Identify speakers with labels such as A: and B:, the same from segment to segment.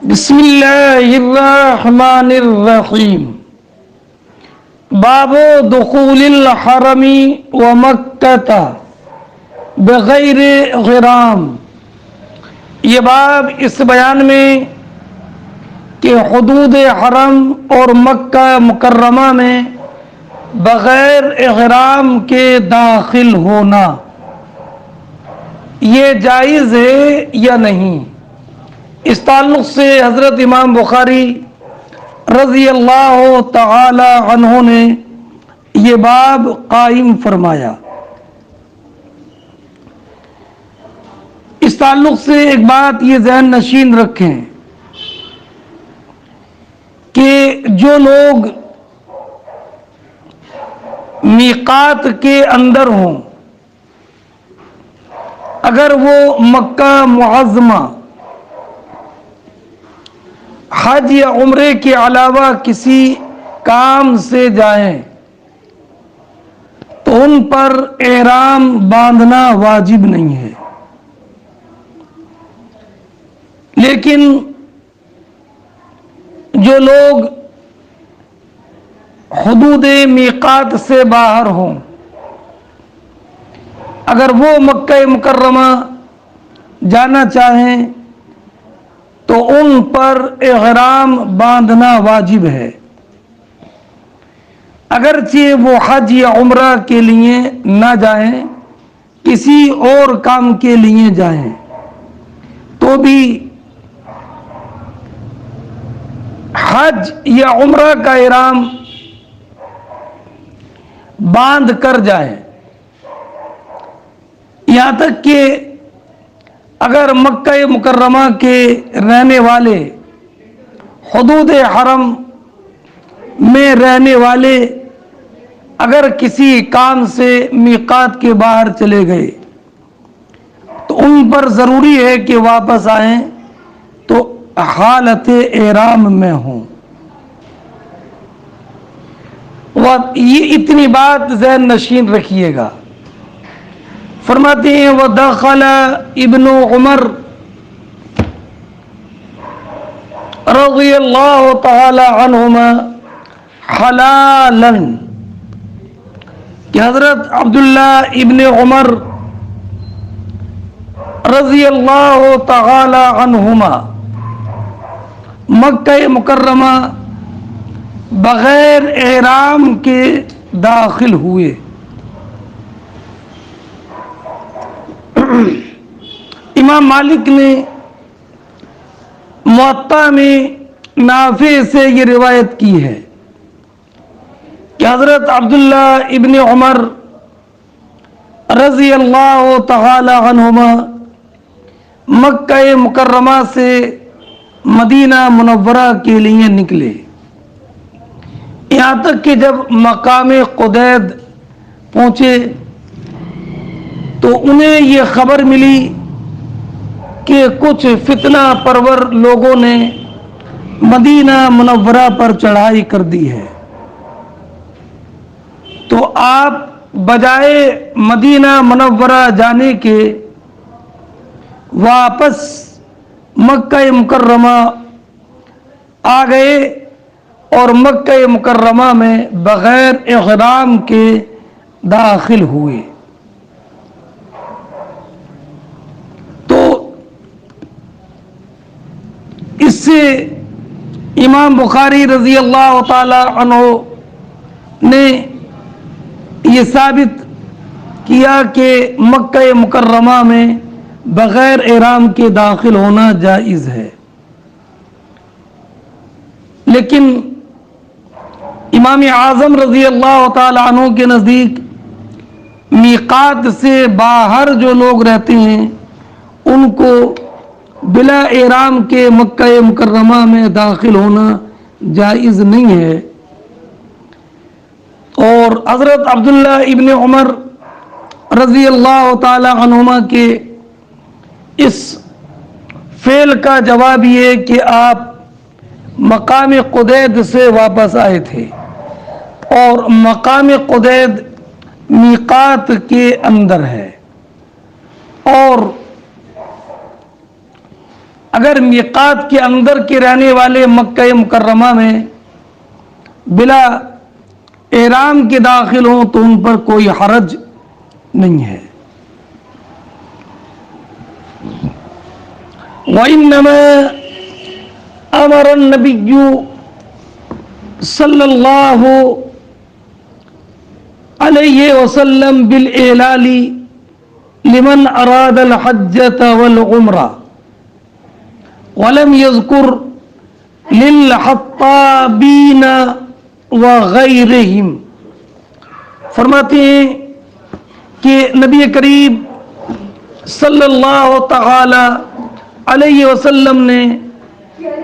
A: بسم اللہ الرحمن الرحیم باب دخول الحرم ومکۃ بغیر غرام۔ یہ باب اس بیان میں کہ حدود حرم اور مکہ مکرمہ میں بغیر احرام کے داخل ہونا یہ جائز ہے یا نہیں، اس تعلق سے حضرت امام بخاری رضی اللہ تعالی عنہ نے یہ باب قائم فرمایا۔ اس تعلق سے ایک بات یہ ذہن نشین رکھیں کہ جو لوگ میقات کے اندر ہوں، اگر وہ مکہ معظمہ حج یا عمرے کے علاوہ کسی کام سے جائیں تو ان پر احرام باندھنا واجب نہیں ہے، لیکن جو لوگ حدود میقات سے باہر ہوں، اگر وہ مکہ مکرمہ جانا چاہیں تو ان پر احرام باندھنا واجب ہے، اگرچہ وہ حج یا عمرہ کے لیے نہ جائیں، کسی اور کام کے لیے جائیں تو بھی حج یا عمرہ کا احرام باندھ کر جائیں۔ یہاں تک کہ اگر مکہ مکرمہ کے رہنے والے، حدود حرم میں رہنے والے اگر کسی کام سے میقات کے باہر چلے گئے تو ان پر ضروری ہے کہ واپس آئیں تو حالت احرام میں ہوں۔ یہ اتنی بات ذہن نشین رکھیے گا۔ فرماتے ہیں وَدَخَلَ ابن عمر رضی اللہ تعالی عنہما حلالا، کہ حضرت عبداللہ ابن عمر رضی اللہ تعالی عنہما مکہ مکرمہ بغیر احرام کے داخل ہوئے۔ امام مالک نے موطا میں نافع سے یہ روایت کی ہے کہ حضرت عبداللہ ابن عمر رضی اللہ تعالی عنہما مکہ مکرمہ سے مدینہ منورہ کے لیے نکلے، یہاں تک کہ جب مقام قدید پہنچے تو انہیں یہ خبر ملی کہ کچھ فتنہ پرور لوگوں نے مدینہ منورہ پر چڑھائی کر دی ہے، تو آپ بجائے مدینہ منورہ جانے کے واپس مکہ مکرمہ آ گئے اور مکہ مکرمہ میں بغیر احرام کے داخل ہوئے۔ تو اس سے امام بخاری رضی اللہ تعالی عنہ نے یہ ثابت کیا کہ مکہ مکرمہ میں بغیر احرام کے داخل ہونا جائز ہے، لیکن امام اعظم رضی اللہ تعالی عنہ کے نزدیک میقات سے باہر جو لوگ رہتے ہیں ان کو بلا احرام کے مکہ مکرمہ میں داخل ہونا جائز نہیں ہے، اور حضرت عبداللہ ابن عمر رضی اللہ تعالی عنہما کے اس فعل کا جواب یہ کہ آپ مقام قدید سے واپس آئے تھے اور مقام قدید میقات کے اندر ہے، اور اگر میقات کے اندر کے رہنے والے مکہ مکرمہ میں بلا احرام کے داخل ہوں تو ان پر کوئی حرج نہیں ہے۔ وَإِنَّمَا أَمَرَ النَّبِيُّ صلی اللہ علیہ وسلم بالإعلال لمن أراد الحجة والعمرة ولم يذكر للحطابين وغيرهم۔ فرماتے ہیں کہ نبی کریم صلی اللہ تعالی علیہ وسلم نے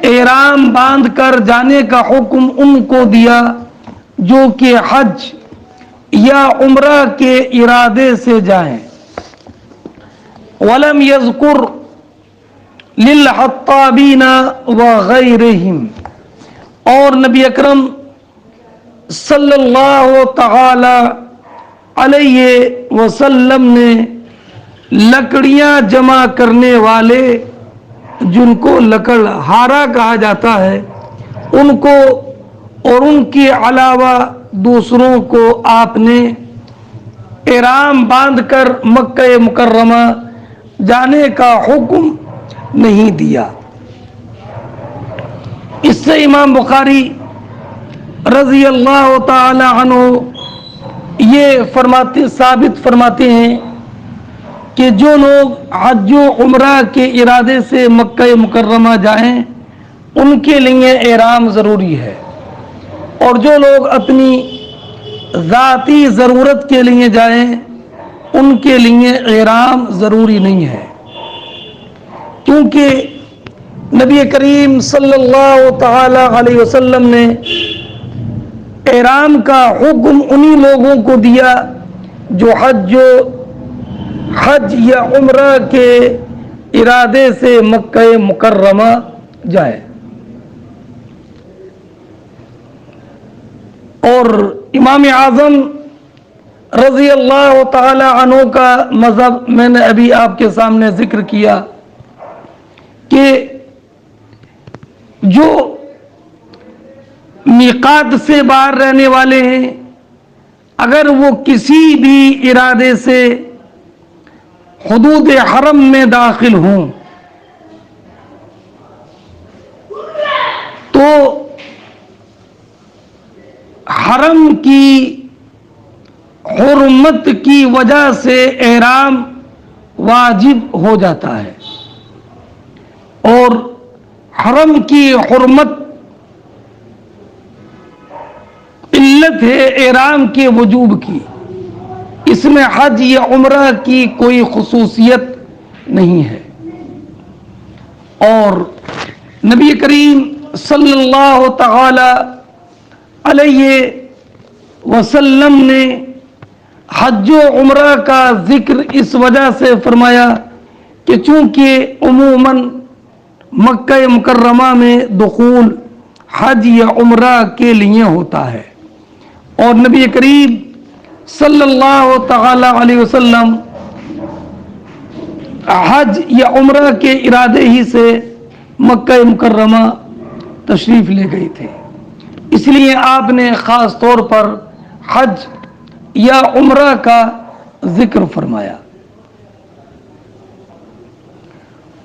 A: احرام باندھ کر جانے کا حکم ان کو دیا جو کہ حج یا عمرہ کے ارادے سے جائیں۔ وَلَمْ يَذْكُرْ لِلْحَطَّابِينَ وَغَيْرِهِمْ، اور نبی اکرم صلی اللہ تعالی علیہ وسلم نے لکڑیاں جمع کرنے والے، جن کو لکڑ ہارا کہا جاتا ہے، ان کو اور ان کے علاوہ دوسروں کو آپ نے احرام باندھ کر مکہ مکرمہ جانے کا حکم نہیں دیا۔ اس سے امام بخاری رضی اللہ تعالی عنہ یہ ثابت فرماتے ہیں کہ جو لوگ حج و عمرہ کے ارادے سے مکہ مکرمہ جائیں ان کے لیے احرام ضروری ہے، اور جو لوگ اپنی ذاتی ضرورت کے لیے جائیں ان کے لیے احرام ضروری نہیں ہے، کیونکہ نبی کریم صلی اللہ تعالی علیہ وسلم نے احرام کا حکم انہی لوگوں کو دیا جو حج یا عمرہ کے ارادے سے مکہ مکرمہ جائے۔ اور امام اعظم رضی اللہ تعالی عنہ کا مذہب میں نے ابھی آپ کے سامنے ذکر کیا کہ جو میقات سے باہر رہنے والے ہیں اگر وہ کسی بھی ارادے سے حدود حرم میں داخل ہوں تو حرم کی حرمت کی وجہ سے احرام واجب ہو جاتا ہے، اور حرم کی حرمت علت ہے احرام کے وجوب کی، اس میں حج یا عمرہ کی کوئی خصوصیت نہیں ہے۔ اور نبی کریم صلی اللہ تعالی علیہ وسلم نے حج و عمرہ کا ذکر اس وجہ سے فرمایا کہ چونکہ عموماً مکہ مکرمہ میں دخول حج یا عمرہ کے لیے ہوتا ہے، اور نبی کریم صلی اللہ تعالی علیہ وسلم حج یا عمرہ کے ارادے ہی سے مکہ مکرمہ تشریف لے گئے تھے، اس لیے آپ نے خاص طور پر حج یا عمرہ کا ذکر فرمایا۔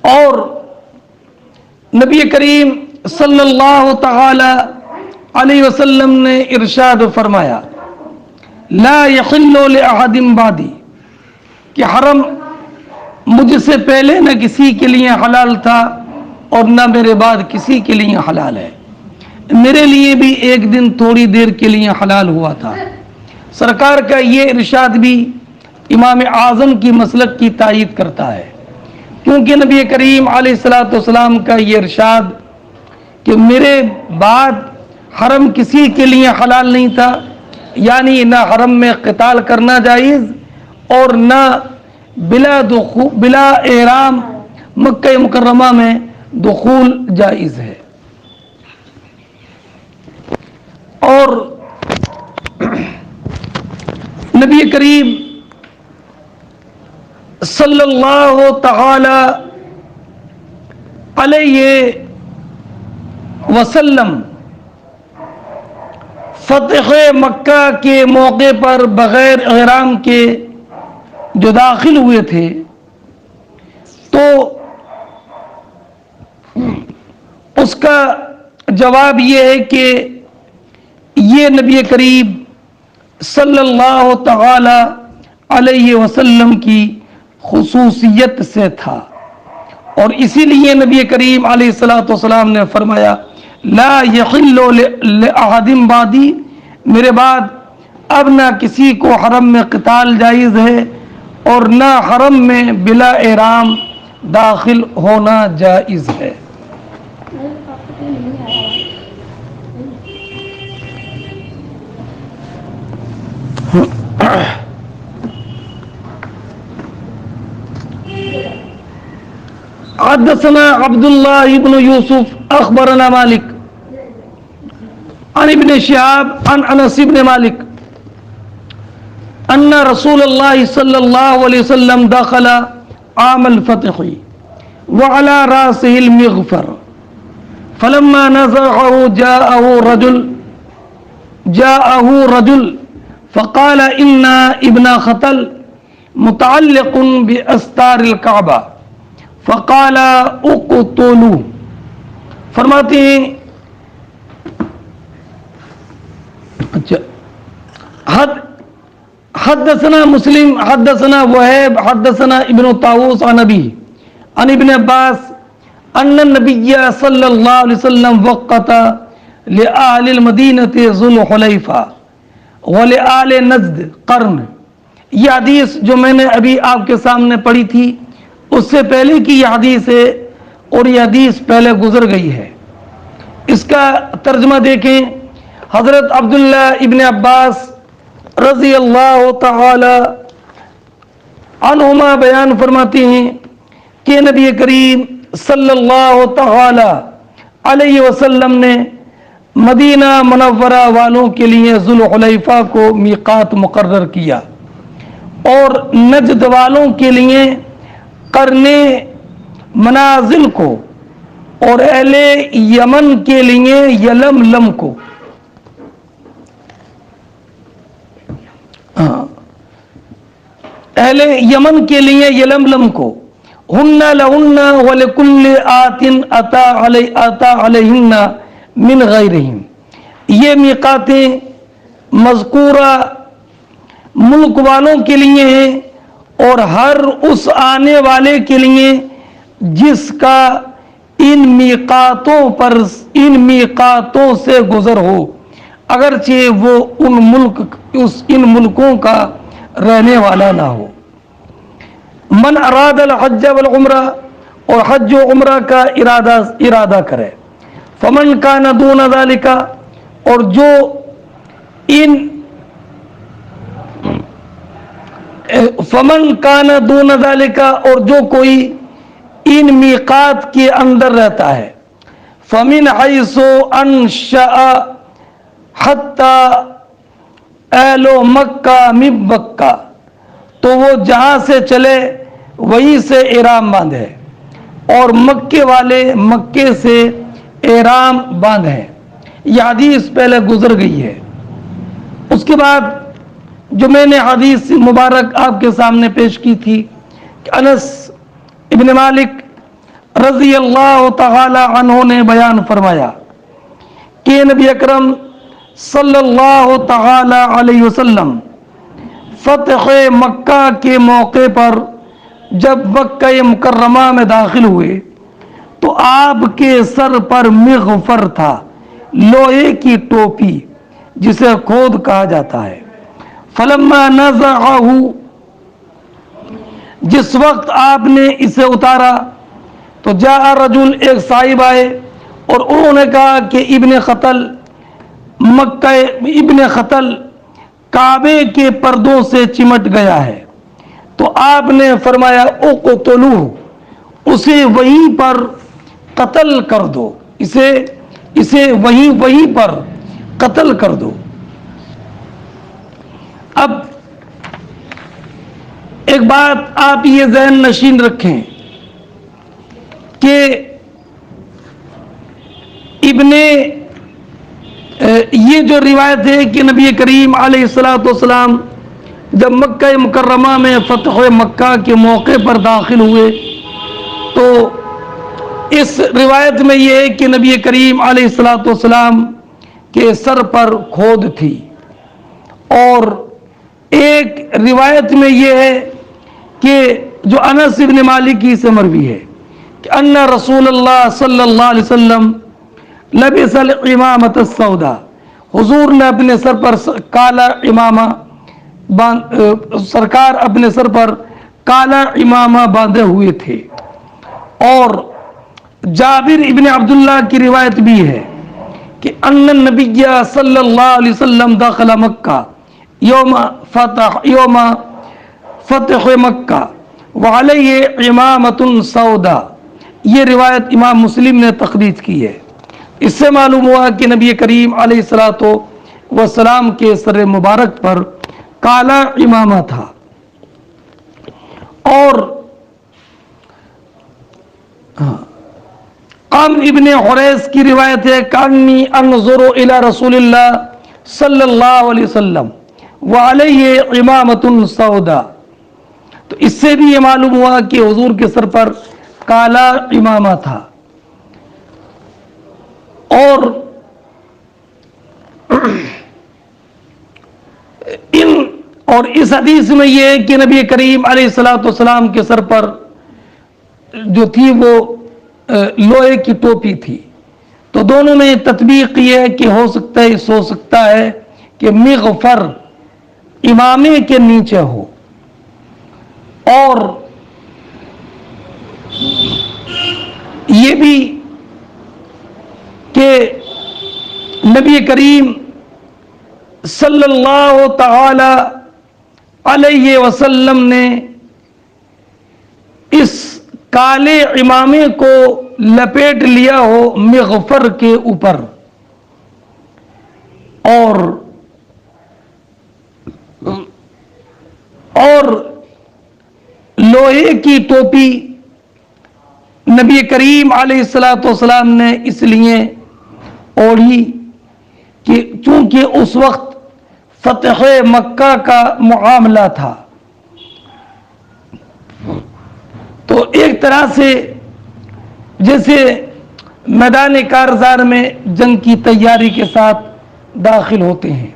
A: اور نبی کریم صلی اللہ تعالی علیہ وسلم نے ارشاد فرمایا لا یحل لأحد بعدی، کہ حرم مجھ سے پہلے نہ کسی کے لیے حلال تھا اور نہ میرے بعد کسی کے لیے حلال ہے، میرے لیے بھی ایک دن تھوڑی دیر کے لیے حلال ہوا تھا۔ سرکار کا یہ ارشاد بھی امام اعظم کی مسلک کی تائید کرتا ہے، کیونکہ نبی کریم علیہ الصلوۃ والسلام کا یہ ارشاد کہ میرے بعد حرم کسی کے لیے حلال نہیں تھا، یعنی نہ حرم میں قتال کرنا جائز اور نہ بلا احرام مکہ مکرمہ میں دخول جائز ہے۔ اور نبی کریم صلی اللہ تعالی علیہ وسلم فتح مکہ کے موقع پر بغیر احرام کے جو داخل ہوئے تھے تو اس کا جواب یہ ہے کہ یہ نبی کریم صلی اللہ تعالی علیہ وسلم کی خصوصیت سے تھا، اور اسی لیے نبی کریم علیہ الصلوۃ والسلام نے فرمایا لا یحل لأحد بعدی، میرے بعد اب نہ کسی کو حرم میں قتال جائز ہے اور نہ حرم میں بلا احرام داخل ہونا جائز ہے۔ حدثنا عبد الله بن يوسف اخبرنا مالك عن ابن شهاب عن انس بن مالك ان رسول الله صلى الله عليه وسلم دخل عام الفتح وعلى راسه المغفر فلما نزعه جاءه رجل فقال ان ابن خطل متعلق باستار الكعبة فقال اقتلوا، فرماتے ہیں حدثنا مسلم حدثنا وهيب حدثنا ابن طاووس عن ابي عن ابن عباس ان النبي صلى الله عليه وسلم وقت لأهل المدينة ذو الحليفة ولآل نجد قرن۔ یہ حدیث جو میں نے ابھی آپ کے سامنے پڑھی تھی اس سے پہلے کی یہ حدیث ہے، اور یہ حدیث پہلے گزر گئی ہے۔ اس کا ترجمہ دیکھیں، حضرت عبداللہ ابن عباس رضی اللہ تعالی عنہما بیان فرماتے ہیں کہ نبی کریم صلی اللہ تعالی علیہ وسلم نے مدینہ منورہ والوں کے لیے ذوالحلیفہ کو میقات مقرر کیا، اور نجد والوں کے لیے قرن منازل کو، اور اہل یمن کے لیے یلملم کو۔ اہل یمن کے لیے یلملم کو ہن لہن ولکل آت اتا علیہن من غیرہم، یہ میقاتیں مذکورہ ملک والوں کے لیے ہیں، اور ہر اس آنے والے کے لیے جس کا ان میقاتوں سے گزر ہو، اگرچہ وہ ان ملکوں کا رہنے والا نہ ہو۔ من اراد الحج والعمرہ، اور حج و عمرہ کا ارادہ کرے، فمن کان دون ذالک، اور جو فمن کان دون ذالک، اور جو کوئی ان میقات کے اندر رہتا ہے، فمن حیث انشأ حتی اہل مکہ من مکہ، تو وہ جہاں سے چلے وہیں سے احرام باندھے، اور مکے والے مکے سے احرام باندھے۔ یہ حدیث پہلے گزر گئی ہے۔ اس کے بعد جو میں نے حدیث مبارک آپ کے سامنے پیش کی تھی کہ انس ابن مالک رضی اللہ تعالی عنہ نے بیان فرمایا کہ نبی اکرم صلی اللہ تعالی علیہ وسلم فتح مکہ کے موقع پر جب مکہ مکرمہ میں داخل ہوئے تو آپ کے سر پر مغفر تھا، لوہے کی ٹوپی جسے کھود کہا جاتا ہے۔ فلما نزعہ، جس وقت آپ نے اسے اتارا تو جاء رجل، ایک صاحب آئے اور انہوں نے کہا کہ ابن خطل کعبے کے پردوں سے چمٹ گیا ہے، تو آپ نے فرمایا اقتلوہ، اسے وہیں پر قتل کر دو، اسے وہیں پر قتل کر دو۔ اب ایک بات آپ یہ ذہن نشین رکھیں کہ یہ جو روایت ہے کہ نبی کریم علیہ الصلوۃ والسلام جب مکہ مکرمہ میں فتح مکہ کے موقع پر داخل ہوئے تو اس روایت میں یہ ہے کہ نبی کریم علیہ الصلوۃ والسلام کے سر پر کھود تھی، اور ایک روایت میں یہ ہے کہ جو انس بن مالک کی سے مروی ہے کہ ان رسول اللہ صلی اللہ علیہ وسلم لبس الامامۃ السوداء، حضور نے اپنے سر پر کالا امامہ سرکار اپنے سر پر کالا امامہ باندھے ہوئے تھے۔ اور جابر ابن عبداللہ کی روایت بھی ہے کہ ان النبی صلی اللہ علیہ وسلم دخل مکہ یوم فتح مکہ وعلیہ امامۃ سوداء۔ یہ روایت امام مسلم نے تخریج کی ہے۔ اس سے معلوم ہوا کہ نبی کریم علیہ الصلوۃ والسلام کے سر مبارک پر کالا امامہ تھا۔ اور عامر ابن حریث کی روایت ہے کانی انظر الی رسول اللہ صلی اللہ علیہ وسلم وعلیہ امامۃ سوداء۔ تو اس سے بھی یہ معلوم ہوا کہ حضور کے سر پر کالا امامہ تھا۔ اور اس حدیث میں یہ ہے کہ نبی کریم علیہ الصلوۃ والسلام کے سر پر جو تھی وہ لوہے کی ٹوپی تھی۔ تو دونوں میں تطبیق یہ ہے کہ ہو سکتا ہے کہ مغفر امامے کے نیچے ہو، اور یہ بھی کہ نبی کریم صلی اللہ تعالی علیہ وسلم نے اس کالے امامے کو لپیٹ لیا ہو مغفر کے اوپر، اور لوہے کی ٹوپی نبی کریم علیہ الصلوۃ والسلام نے اس لیے اوڑھی کہ چونکہ اس وقت فتح مکہ کا معاملہ تھا، تو ایک طرح سے جیسے میدان کارزار میں جنگ کی تیاری کے ساتھ داخل ہوتے ہیں،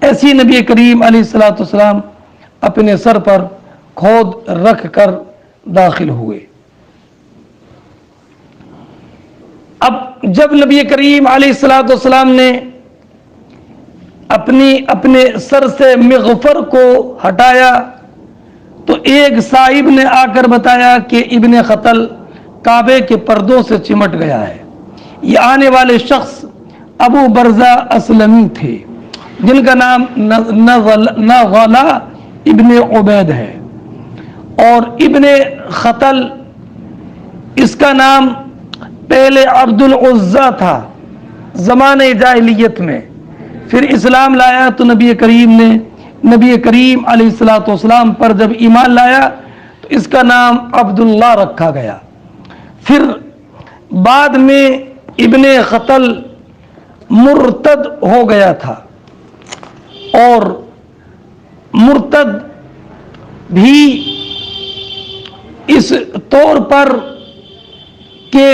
A: ایسی نبی کریم علیہ الصلوۃ والسلام اپنے سر پر کھود رکھ کر داخل ہوئے۔ اب جب نبی کریم علیہ الصلوۃ والسلام نے اپنے سر سے مغفر کو ہٹایا تو ایک صاحب نے آ کر بتایا کہ ابن خطل کعبے کے پردوں سے چمٹ گیا ہے۔ یہ آنے والے شخص ابو برزہ اسلمی تھے جن کا نام نغلا ابن عبید ہے، اور ابن خطل اس کا نام پہلے عبد العزہ تھا زمانہ جاہلیت میں، پھر اسلام لایا تو نبی کریم علیہ الصلوۃ والسلام پر جب ایمان لایا تو اس کا نام عبداللہ رکھا گیا۔ پھر بعد میں ابن خطل مرتد ہو گیا تھا، اور مرتد بھی اس طور پر کہ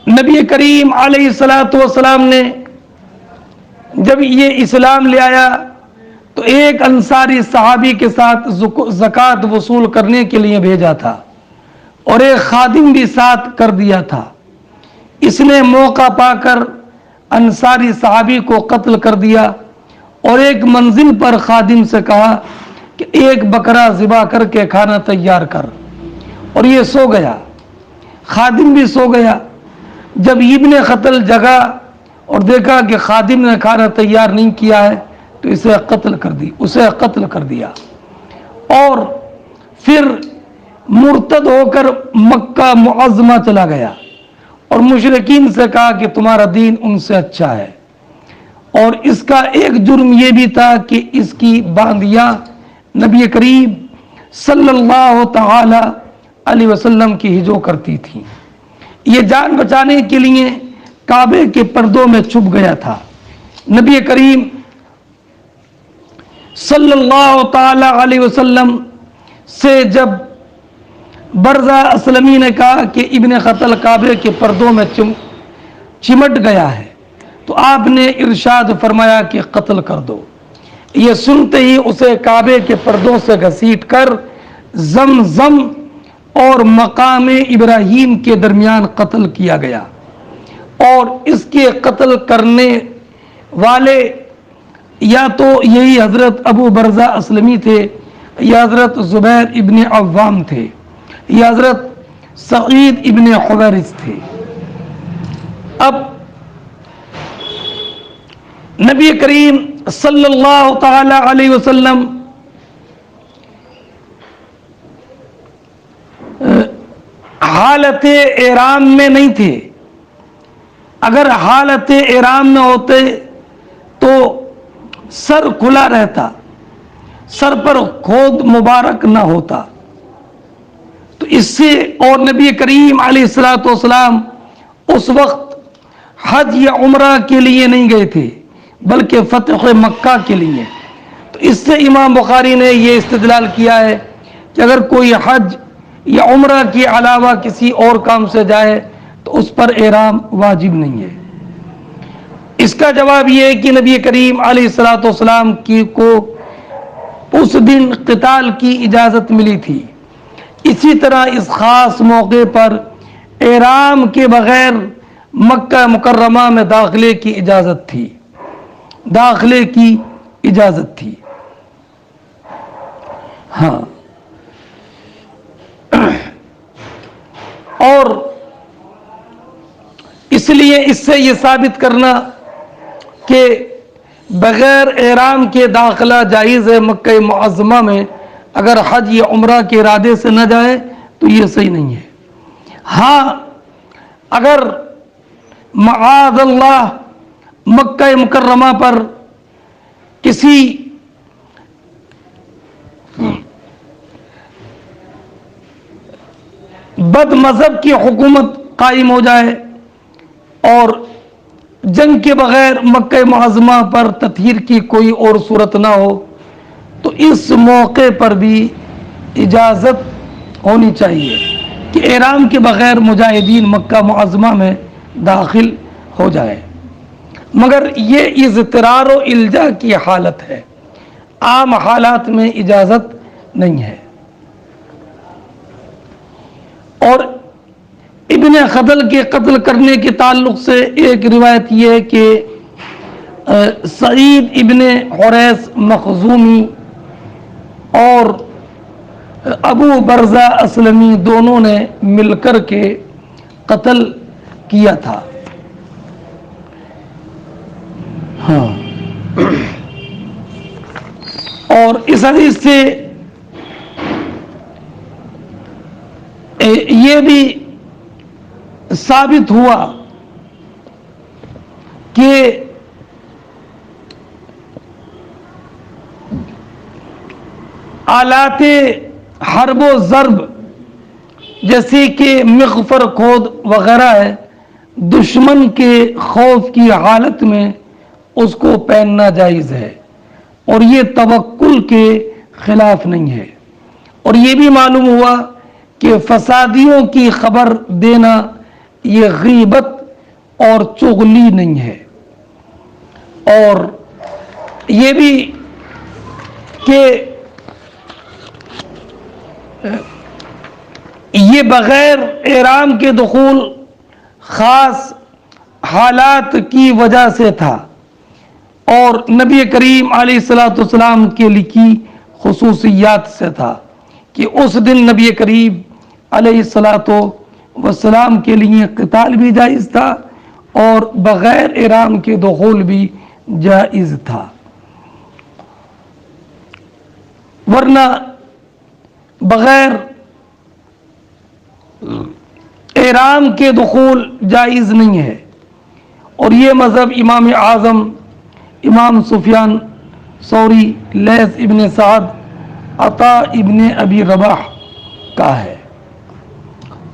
A: نبی کریم علیہ الصلوۃ والسلام نے جب یہ اسلام لے آیا تو ایک انصاری صحابی کے ساتھ زکوٰۃ وصول کرنے کے لیے بھیجا تھا، اور ایک خادم بھی ساتھ کر دیا تھا۔ اس نے موقع پا کر انصاری صحابی کو قتل کر دیا، اور ایک منزل پر خادم سے کہا کہ ایک بکرا ذبح کر کے کھانا تیار کر، اور یہ سو گیا، خادم بھی سو گیا۔ جب ابن خطل جگا اور دیکھا کہ خادم نے کھانا تیار نہیں کیا ہے تو اسے قتل کر دیا، اور پھر مرتد ہو کر مکہ معظمہ چلا گیا، اور مشرکین سے کہا کہ تمہارا دین ان سے اچھا ہے۔ اور اس کا ایک جرم یہ بھی تھا کہ اس کی باندیاں نبی کریم صلی اللہ تعالی علیہ وسلم کی ہجو کرتی تھیں، یہ جان بچانے کے لیے کعبے کے پردوں میں چھپ گیا تھا۔ نبی کریم صلی اللہ تعالی علیہ وسلم سے جب برزہ اسلمی نے کہا کہ ابن قتل کعبے کے پردوں میں چمٹ گیا ہے تو آپ نے ارشاد فرمایا کہ قتل کر دو۔ یہ سنتے ہی اسے کعبے کے پردوں سے گھسیٹ کر زمزم اور مقام ابراہیم کے درمیان قتل کیا گیا، اور اس کے قتل کرنے والے یا تو یہی حضرت ابو برزہ اسلمی تھے، یا حضرت زبیر ابن عوام تھے، یا حضرت سعید ابن حویرث تھے۔ اب نبی کریم صلی اللہ تعالی علیہ وسلم حالت احرام میں نہیں تھے۔ اگر حالت احرام میں ہوتے تو سر کھلا رہتا، سر پر کھود مبارک نہ ہوتا، تو اس سے اور نبی کریم علیہ الصلوۃ والسلام اس وقت حج یا عمرہ کے لیے نہیں گئے تھے بلکہ فتح مکہ کے لیے۔ تو اس سے امام بخاری نے یہ استدلال کیا ہے کہ اگر کوئی حج یا عمرہ کے علاوہ کسی اور کام سے جائے تو اس پر احرام واجب نہیں ہے۔ اس کا جواب یہ ہے کہ نبی کریم علیہ الصلوۃ والسلام کو اس دن قتال کی اجازت ملی تھی، اسی طرح اس خاص موقع پر احرام کے بغیر مکہ مکرمہ میں داخلے کی اجازت تھی، داخلے کی اجازت تھی۔ ہاں، اور اس لیے اس سے یہ ثابت کرنا کہ بغیر احرام کے داخلہ جائز ہے مکہ معظمہ میں، اگر حج یا عمرہ کے ارادے سے نہ جائے تو یہ صحیح نہیں ہے۔ ہاں، اگر معاذ اللہ مکہ مکرمہ پر کسی بد مذہب کی حکومت قائم ہو جائے اور جنگ کے بغیر مکہ معظمہ پر تطہیر کی کوئی اور صورت نہ ہو تو اس موقع پر بھی اجازت ہونی چاہیے کہ احرام کے بغیر مجاہدین مکہ معظمہ میں داخل ہو جائے، مگر یہ اضطرار و الجا کی حالت ہے، عام حالات میں اجازت نہیں ہے۔ اور ابن قتل کے قتل کرنے کے تعلق سے ایک روایت یہ ہے کہ سعید ابن حویرث مخزومی اور ابو برزہ اسلمی دونوں نے مل کر کے قتل کیا تھا۔ ہاں، اور اس حدیث سے یہ بھی ثابت ہوا کہ آلات حرب و ضرب جیسے کہ مغفر کھود وغیرہ ہے، دشمن کے خوف کی حالت میں اس کو پہننا جائز ہے، اور یہ توکل کے خلاف نہیں ہے۔ اور یہ بھی معلوم ہوا کہ فسادیوں کی خبر دینا یہ غیبت اور چغلی نہیں ہے، اور یہ بھی کہ یہ بغیر احرام کے دخول خاص حالات کی وجہ سے تھا، اور نبی کریم علیہ الصلوۃ والسلام کے لکھی خصوصیات سے تھا کہ اس دن نبی کریم علیہ الصلوۃ والسلام کے لیے قتال بھی جائز تھا اور بغیر احرام کے دخول بھی جائز تھا، ورنہ بغیر احرام کے دخول جائز نہیں ہے۔ اور یہ مذہب امام اعظم امام سفیان ثوری، لیث ابن سعد، عطا ابن ابی رباح کا ہے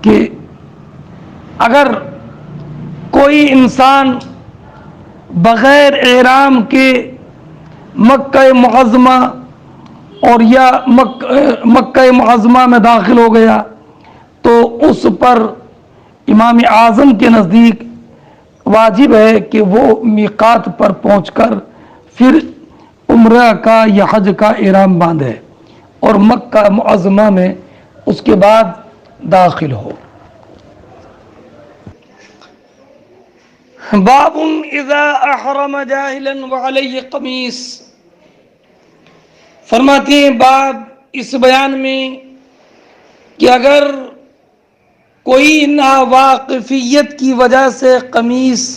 A: کہ اگر کوئی انسان بغیر احرام کے مکہ معظمہ اور یا مکہ معظمہ میں داخل ہو گیا تو اس پر امام اعظم کے نزدیک واجب ہے کہ وہ میقات پر پہنچ کر پھر عمرہ کا یا حج کا احرام باندھے اور مکہ معظمہ میں اس کے بعد داخل ہو۔ باب اذا احرم جاہلا وعلیہ قمیص، فرماتے ہیں باب اس بیان میں کہ اگر کوئی ناواقفیت کی وجہ سے قمیص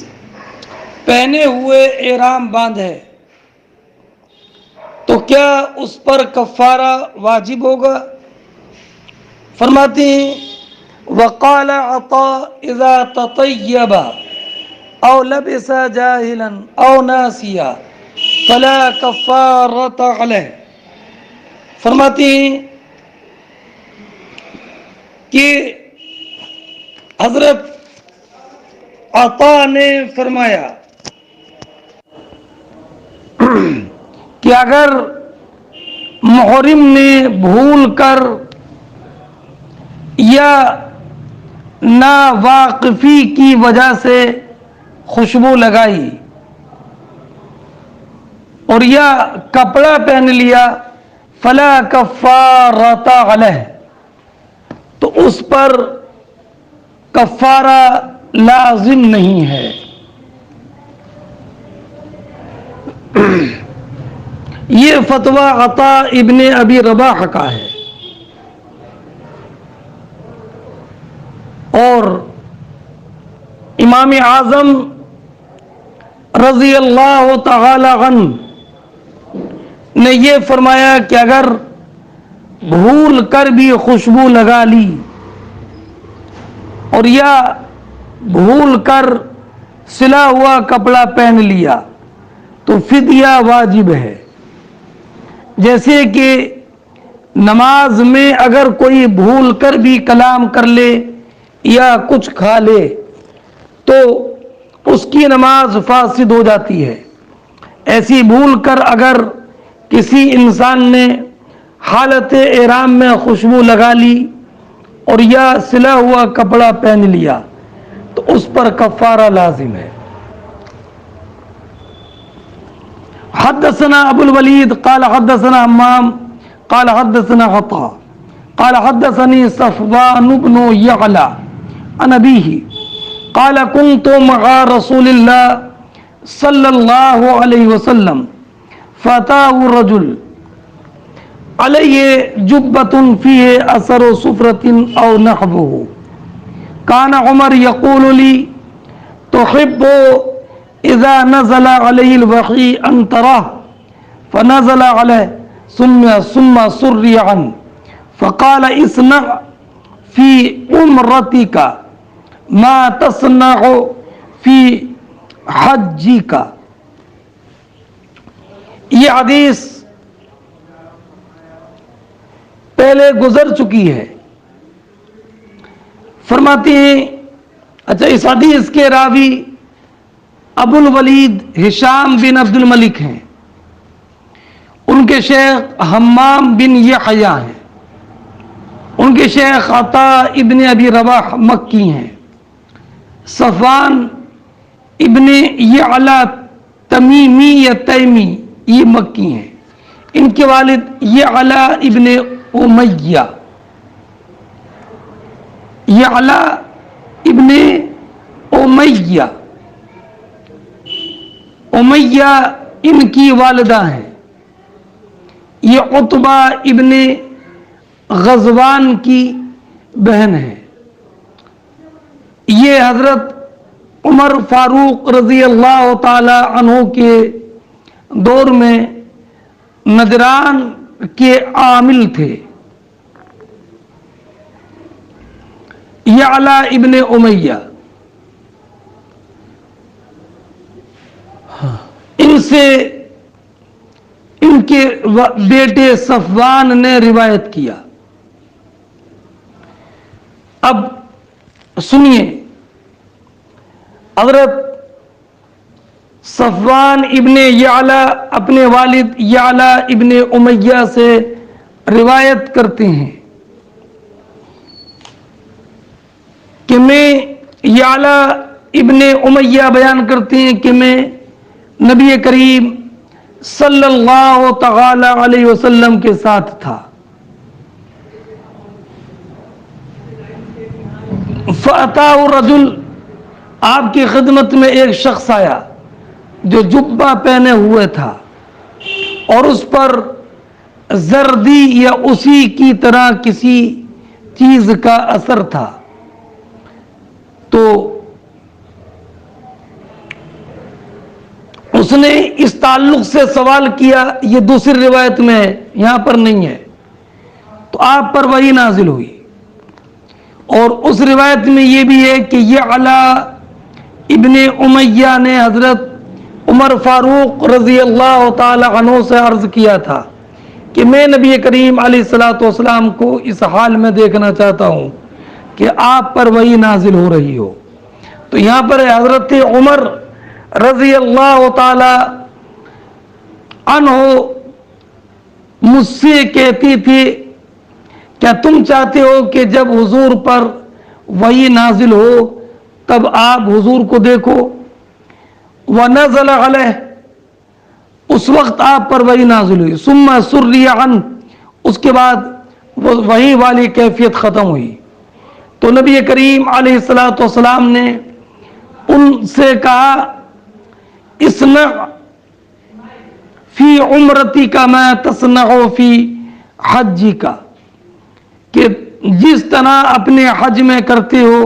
A: پہنے ہوئے احرام باندھے تو کیا اس پر کفارہ واجب ہوگا؟ فرماتے ہیں وقال عطاء اذا تطیب او لبس جاہلا او ناسیا فلا کفارۃ علیہ۔ فرماتے ہیں کہ حضرت عطا نے فرمایا کہ اگر محرم نے بھول کر یا ناواقفی کی وجہ سے خوشبو لگائی اور یا کپڑا پہن لیا فلا کفارۃ علیہ، تو اس پر کفارہ لازم نہیں ہے۔ یہ فتویٰ عطا ابن ابی رباح کا ہے، اور امام اعظم رضی اللہ تعالی عنہ نے یہ فرمایا کہ اگر بھول کر بھی خوشبو لگا لی اور یا بھول کر سلا ہوا کپڑا پہن لیا تو فدیہ واجب ہے۔ جیسے کہ نماز میں اگر کوئی بھول کر بھی کلام کر لے یا کچھ کھا لے تو اس کی نماز فاسد ہو جاتی ہے، ایسی بھول کر اگر کسی انسان نے حالت احرام میں خوشبو لگا لی اور یا سلا ہوا کپڑا پہن لیا تو اس پر کفارہ لازم ہے۔ حدثنا ابو الولید قال حدثنا حمام قال حدثنا عطا قال حدثني صفوان بن يعلى عن أبيه قال كنت مع رسول الله صلى الله عليه وسلم فأتاه رجل عليه جبة فيه أثر صفرة أو نحوه كان عمر يقول لي تحب إذا نزل عليه الوحي أن تراه فنزل عليه ثم سري عنه فقال اصنع في عمرتك ما تصنع في حجك۔ یہ حدیث پہلے گزر چکی ہے۔ فرماتے ہیں اچھا اس حدیث کے راوی ابو الولید ہشام بن عبد الملک ہیں، ان کے شیخ حمام بن یحییٰ ہیں، ان کے شیخ عطا ابن ابی رباح مکی ہیں، صفوان ابن یعلا تمیمی یا تیمی یہ مکی ہیں، ان کے والد یعلا ابن امیہ، یعلا ابن امیہ، امیہ ان کی والدہ ہیں، یہ عتبہ ابن غزوان کی بہن ہے، یہ حضرت عمر فاروق رضی اللہ تعالی عنہ کے دور میں نجران کے عامل تھے۔ یعلا ابن امیہ ان سے ان کے بیٹے صفوان نے روایت کیا۔ اب سنیے حضرت صفوان ابن یعلا اپنے والد یعلا ابن امیہ سے روایت کرتے ہیں کہ میں یعلا ابن امیہ بیان کرتے ہیں کہ میں نبی کریم صلی اللہ تعالی علیہ وسلم کے ساتھ تھا. فَأَتَاهُ الرَّجُلُ، آپ کی خدمت میں ایک شخص آیا جو جبہ پہنے ہوئے تھا اور اس پر زردی یا اسی کی طرح کسی چیز کا اثر تھا. تو اس نے اس تعلق سے سوال کیا، یہ دوسری روایت میں ہے، یہاں پر نہیں ہے. تو آپ پر وحی نازل ہوئی. اور اس روایت میں یہ بھی ہے کہ یہ علا ابن امیہ نے حضرت عمر فاروق رضی اللہ تعالی عنہ سے عرض کیا تھا کہ میں نبی کریم علیہ الصلوۃ والسلام کو اس حال میں دیکھنا چاہتا ہوں کہ آپ پر وحی نازل ہو رہی ہو. تو یہاں پر حضرت عمر رضی اللہ تعالی عنہ مجھ سے کہتی تھی کیا تم چاہتے ہو کہ جب حضور پر وحی نازل ہو تب آپ حضور کو دیکھو؟ وَنَزَلَ عَلَيْهِ، اس وقت آپ پر وحی نازل ہوئی. ثُمَّ سُرِّيَ عَنْهُ، اس کے بعد وہ وحی والی کیفیت ختم ہوئی. تو نبی کریم علیہ الصلوۃ والسلام نے ان سے کہا اصنع فی عمرتک ما تصنع فی حجک، کہ جس طرح اپنے حج میں کرتے ہو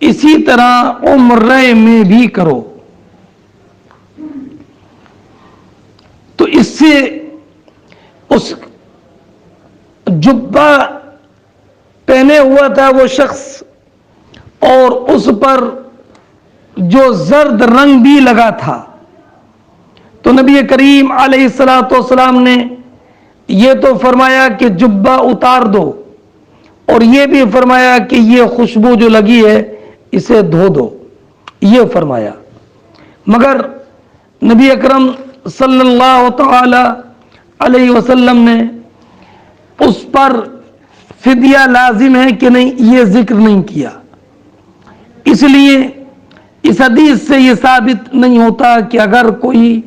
A: اسی طرح عمرے میں بھی کرو. تو اس سے اس جبہ پہنے ہوا تھا وہ شخص اور اس پر جو زرد رنگ بھی لگا تھا، تو نبی کریم علیہ الصلوۃ والسلام نے یہ تو فرمایا کہ جبہ اتار دو، اور یہ بھی فرمایا کہ یہ خوشبو جو لگی ہے اسے دھو دو، یہ فرمایا. مگر نبی اکرم صلی اللہ تعالی علیہ وسلم نے اس پر فدیہ لازم ہے کہ نہیں یہ ذکر نہیں کیا. اس لیے اس حدیث سے یہ ثابت نہیں ہوتا کہ اگر کوئی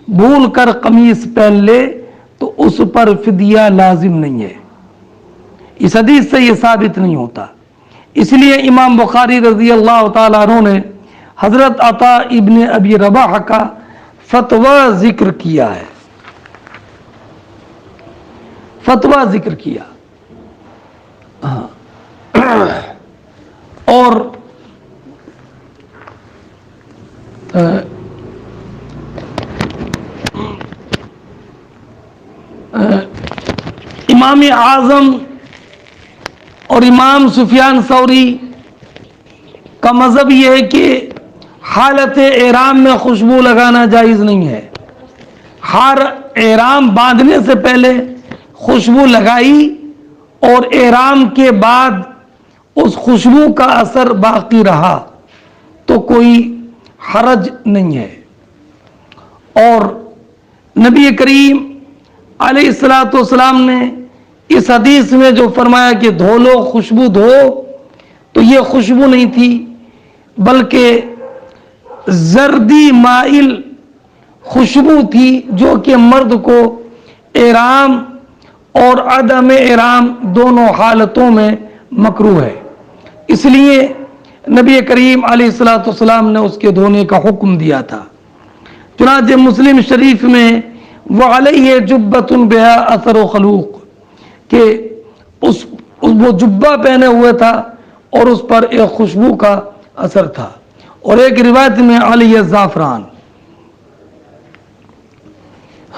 A: بھول کر قمیص پہن لے تو اس پر فدیہ لازم نہیں ہے. اس حدیث سے یہ ثابت نہیں ہوتا. اس لیے امام بخاری رضی اللہ تعالیٰ عنہ نے حضرت عطا ابن ابی رباح کا فتویٰ ذکر کیا ہے، فتویٰ ذکر کیا. اور امام اعظم اور امام سفیان ثوری کا مذہب یہ ہے کہ حالت احرام میں خوشبو لگانا جائز نہیں ہے. ہر احرام باندھنے سے پہلے خوشبو لگائی اور احرام کے بعد اس خوشبو کا اثر باقی رہا تو کوئی حرج نہیں ہے. اور نبی کریم علیہ الصلوۃ والسلام نے اس حدیث میں جو فرمایا کہ دھو لو، خوشبو دھو، تو یہ خوشبو نہیں تھی بلکہ زردی مائل خوشبو تھی جو کہ مرد کو احرام اور عدم احرام دونوں حالتوں میں مکروہ ہے. اس لیے نبی کریم علیہ الصلوۃ والسلام نے اس کے دھونے کا حکم دیا تھا. چنانچہ مسلم شریف میں وعلیہ جبۃ بہا اثر و خلوق، کہ وہ جبہ پہنے ہوئے تھا اور اس پر ایک خوشبو کا اثر تھا. اور ایک روایت میں علیہ زعفران.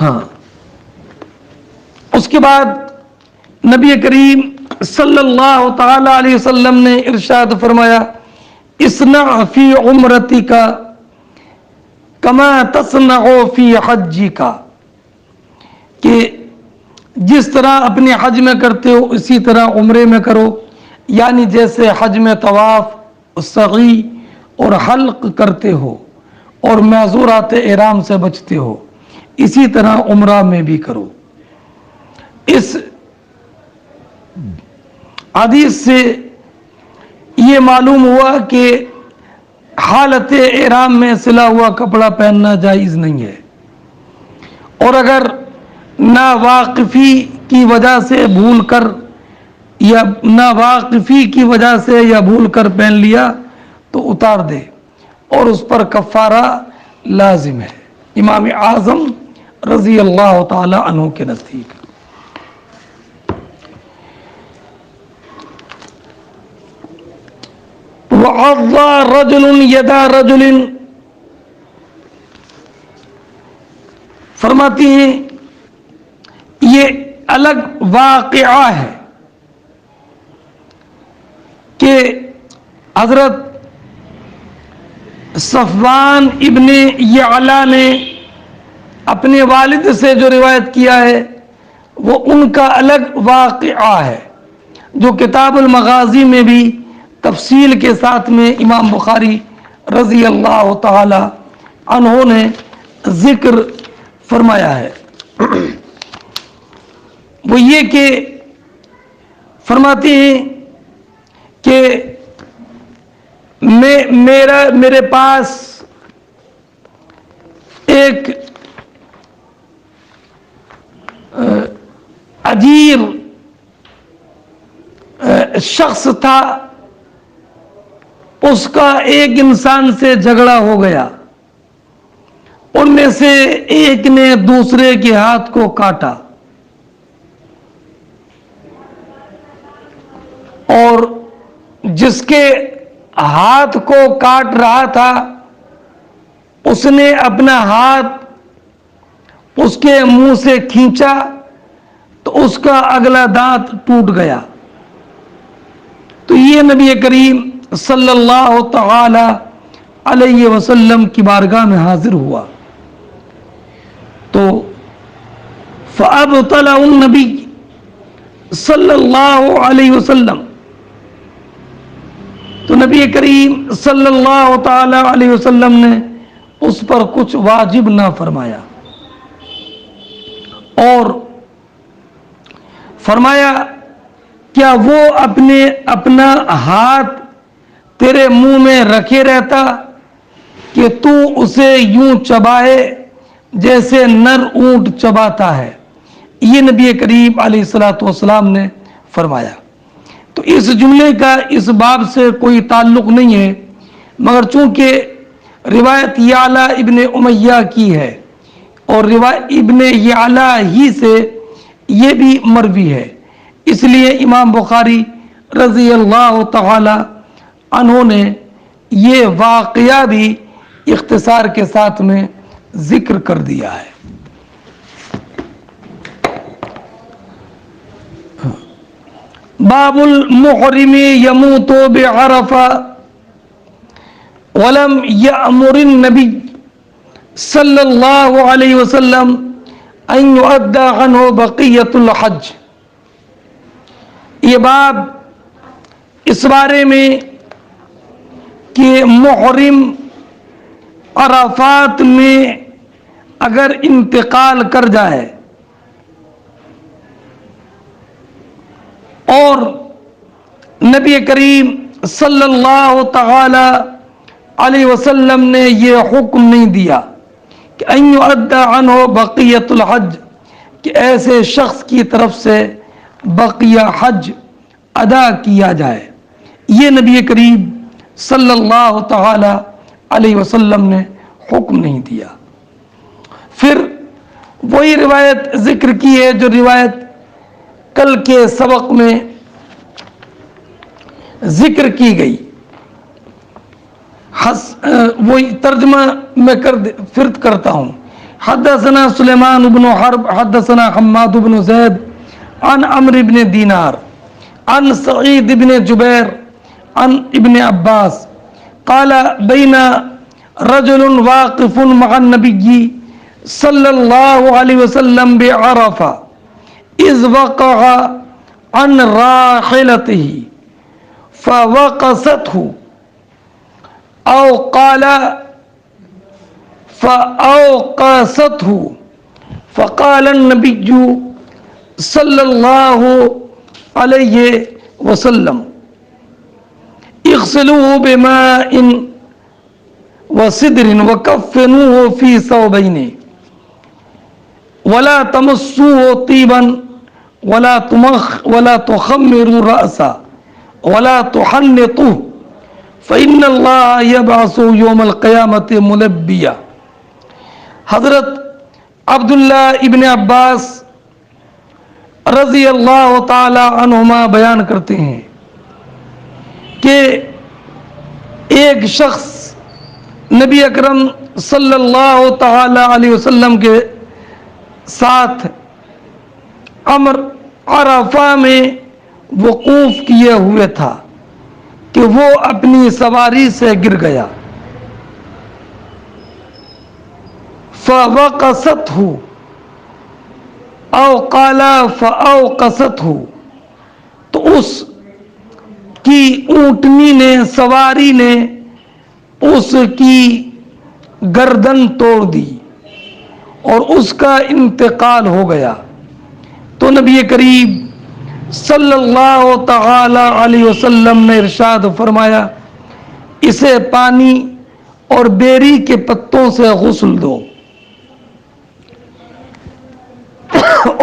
A: ہاں، اس کے بعد نبی کریم صلی اللہ تعالی علیہ وسلم نے ارشاد فرمایا اصنع فی عمرتک کما تصنع فی حجک، کہ جس طرح اپنے حج میں کرتے ہو اسی طرح عمرے میں کرو. یعنی جیسے حج میں طواف، سعی اور حلق کرتے ہو اور معذورات احرام سے بچتے ہو، اسی طرح عمرہ میں بھی کرو۔ اس حدیث سے یہ معلوم ہوا کہ حالت احرام میں سلا ہوا کپڑا پہننا جائز نہیں ہے، اور اگر ناواقفی کی وجہ سے بھول کر یا بھول کر پہن لیا تو اتار دے، اور اس پر کفارہ لازم ہے، امام اعظم رضی اللہ تعالی عنہ کے نزدیک۔ وَعَضَّى رَجُلٌ يَدَا رَجُلٍ، فرماتی ہیں یہ الگ واقعہ ہے کہ حضرت صفوان ابن یعلا نے اپنے والد سے جو روایت کیا ہے وہ ان کا الگ واقعہ ہے، جو کتاب المغازی میں بھی تفصیل کے ساتھ میں امام بخاری رضی اللہ تعالی عنہ نے ذکر فرمایا ہے۔ وہ یہ کہ فرماتے ہیں کہ میرے پاس ایک اجیر شخص تھا، اس کا ایک انسان سے جھگڑا ہو گیا، ان میں سے ایک نے دوسرے کے ہاتھ کو کاٹا، اور جس کے ہاتھ کو کاٹ رہا تھا اس نے اپنا ہاتھ اس کے منہ سے کھینچا تو اس کا اگلا دانت ٹوٹ گیا۔ تو یہ نبی کریم صلی اللہ تعالی علیہ وسلم کی بارگاہ میں حاضر ہوا، تو فَأَبْطَلَهُ النَّبِيُّ صلی اللہ علیہ وسلم، تو نبی کریم صلی اللہ تعالی علیہ وسلم نے اس پر کچھ واجب نہ فرمایا، اور فرمایا کیا وہ اپنا ہاتھ تیرے منہ میں رکھے رہتا کہ تو اسے یوں چبائے جیسے نر اونٹ چباتا ہے؟ یہ نبی کریم علیہ الصلوۃ والسلام نے فرمایا۔ تو اس جملے کا اس باب سے کوئی تعلق نہیں ہے، مگر چونکہ روایت یعلا ابن امیہ کی ہے اور روایت ابن یعلا ہی سے یہ بھی مروی ہے، اس لیے امام بخاری رضی اللہ تعالی عنہ نے یہ واقعہ بھی اختصار کے ساتھ میں ذکر کر دیا ہے۔ باب المحرم يموت بعرفہ ولم يأمر النبی صلی اللہ علیہ وسلم ان يؤدى عنه بقیۃ الحج۔ یہ باب اس بارے میں کہ محرم عرفات میں اگر انتقال کر جائے اور نبی کریم صلی اللہ تعالی علیہ وسلم نے یہ حکم نہیں دیا کہ ان یؤدى عنہ بقیۃ الحج، کہ ایسے شخص کی طرف سے بقیہ حج ادا کیا جائے، یہ نبی کریم صلی اللہ تعالی علیہ وسلم نے حکم نہیں دیا۔ پھر وہی روایت ذکر کی ہے جو روایت کل کے سبق میں ذکر کی گئی، وہی ترجمہ میں پھر کرتا ہوں۔ حدثنا سلیمان بن حرب حدثنا حماد بن زید عن عمرو بن دینار عن سعید بن جبیر عن ابن عباس قال بین رجل واقف مع النبی صلی اللہ علیہ وسلم بعرفہ اذ وقع عن راحلته فوقصته او قال فأوقسته فقال النبي صلی اللہ علیہ وسلم اغسلوه بماء وسدر وكفنوه في ثوبين ولا تمسوه طيبا ولا تخمروا رأسا ولا تحنطوه فإن الله يبعث يوم القيامة ملبيا۔ حضرت عبداللہ ابن عباس رضی اللہ تعالی عنہما بیان کرتے ہیں کہ ایک شخص نبی اکرم صلی اللہ تعالی علیہ وسلم کے ساتھ امر عرفہ میں وقوف کیے ہوئے تھا کہ وہ اپنی سواری سے گر گیا، فوقصتہ او قال فاوقصتہ، تو اس کی اونٹنی نے، سواری نے اس کی گردن توڑ دی اور اس کا انتقال ہو گیا۔ تو نبی کریم صلی اللہ تعالی علیہ وسلم نے ارشاد فرمایا اسے پانی اور بیری کے پتوں سے غسل دو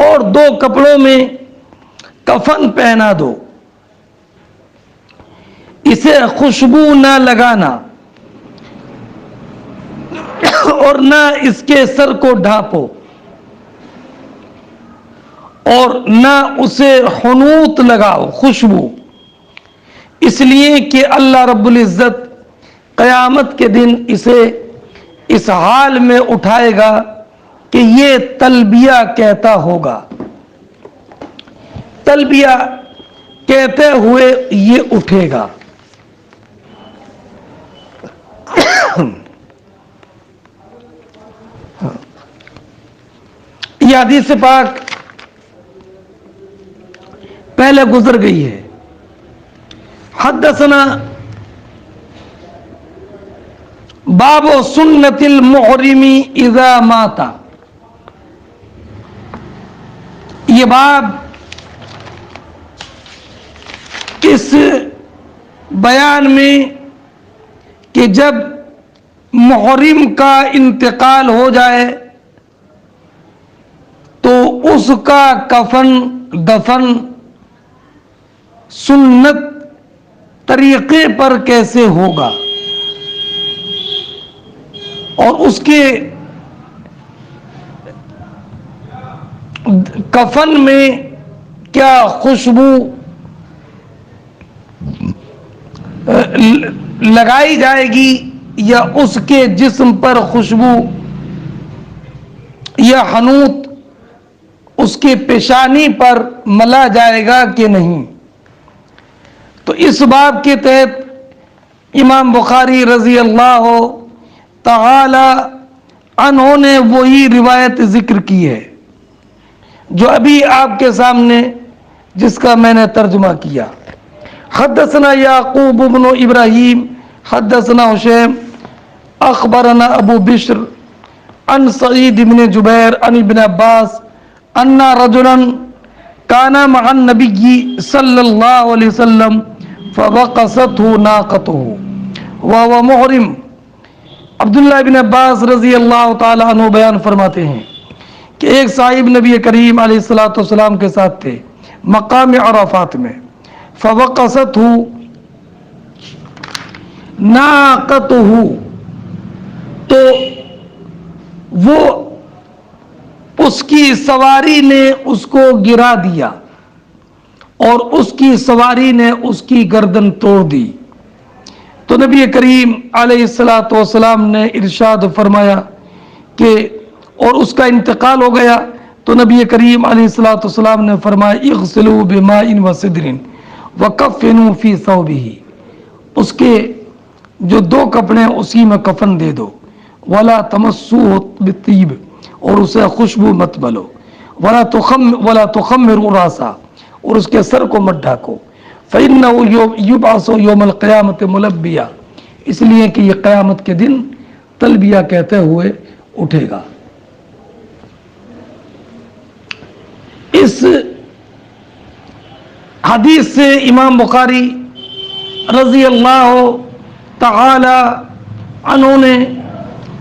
A: اور 2 کپڑوں میں کفن پہنا دو، اسے خوشبو نہ لگانا اور نہ اس کے سر کو ڈھانپو اور نہ اسے حنوط لگاؤ، خوشبو، اس لیے کہ اللہ رب العزت قیامت کے دن اسے اس حال میں اٹھائے گا کہ یہ تلبیہ کہتا ہوگا، تلبیہ کہتے ہوئے یہ اٹھے گا۔ یہ حدیث پاک پہلے گزر گئی ہے۔ حدثنا باب سنت المحرم اذا مات، یہ باب اس بیان میں کہ جب محرم کا انتقال ہو جائے تو اس کا کفن دفن سنت طریقے پر کیسے ہوگا اور اس کے کفن میں کیا خوشبو لگائی جائے گی یا اس کے جسم پر خوشبو یا حنوط اس کے پیشانی پر ملا جائے گا کہ نہیں۔ تو اس باب کے تحت امام بخاری رضی اللہ تعالی عنہ نے وہی روایت ذکر کی ہے جو ابھی آپ کے سامنے جس کا میں نے ترجمہ کیا۔ حدثنا یعقوب بن ابراہیم حدثنا حشیم اخبرنا ابو بشر عن سعید بن جبیر عن ابن عباس ان رجلا كان مع النبي صلى الله عليه وسلم فوقصته ناقته وهو محرم۔ عبداللہ بن عباس رضی اللہ تعالی عنہ بیان فرماتے ہیں کہ ایک صاحب نبی کریم علیہ الصلوۃ والسلام کے ساتھ تھے مقام عرفات میں، فوقصته ناقته، تو وہ اس کی سواری نے اس کو گرا دیا اور اس کی سواری نے اس کی گردن توڑ دی۔ تو نبی کریم علیہ الصلوۃ والسلام نے ارشاد فرمایا کہ اور اس کا انتقال ہو گیا، تو نبی کریم علیہ الصلوۃ والسلام نے فرمایا اغسلوا بماء وسدر وکفنوا فی ثوبہ، اس کے جو 2 کپڑے ہیں اسی میں کفن دے دو، ولا تمسوه بالطیب، اور اسے خوشبو مت ملو، ولا تخمروا راسا، اور اس کے سر کو مت ڈھانکو، فإنه يبعث يوم القیامت ملبیا، اس لیے کہ یہ قیامت کے دن تلبیہ کہتے ہوئے اٹھے گا۔ اس حدیث سے امام بخاری رضی اللہ تعالی عنہ نے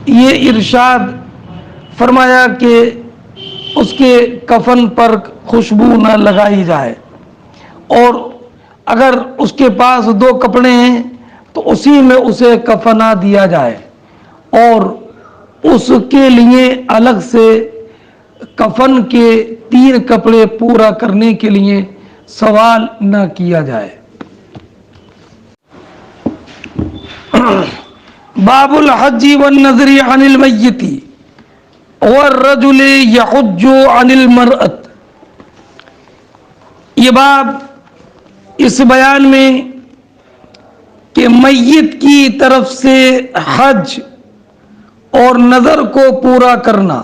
A: یہ ارشاد فرمایا کہ اس کے کفن پر خوشبو نہ لگائی جائے، اور اگر اس کے پاس 2 کپڑے ہیں تو اسی میں اسے کفنا دیا جائے، اور اس کے لیے الگ سے کفن کے 3 کپڑے پورا کرنے کے لیے سوال نہ کیا جائے۔ باب الحج والنذر عن المیت والرجل یحج عن المرأة، یہ باب اس بیان میں کہ میت کی طرف سے حج اور نذر کو پورا کرنا،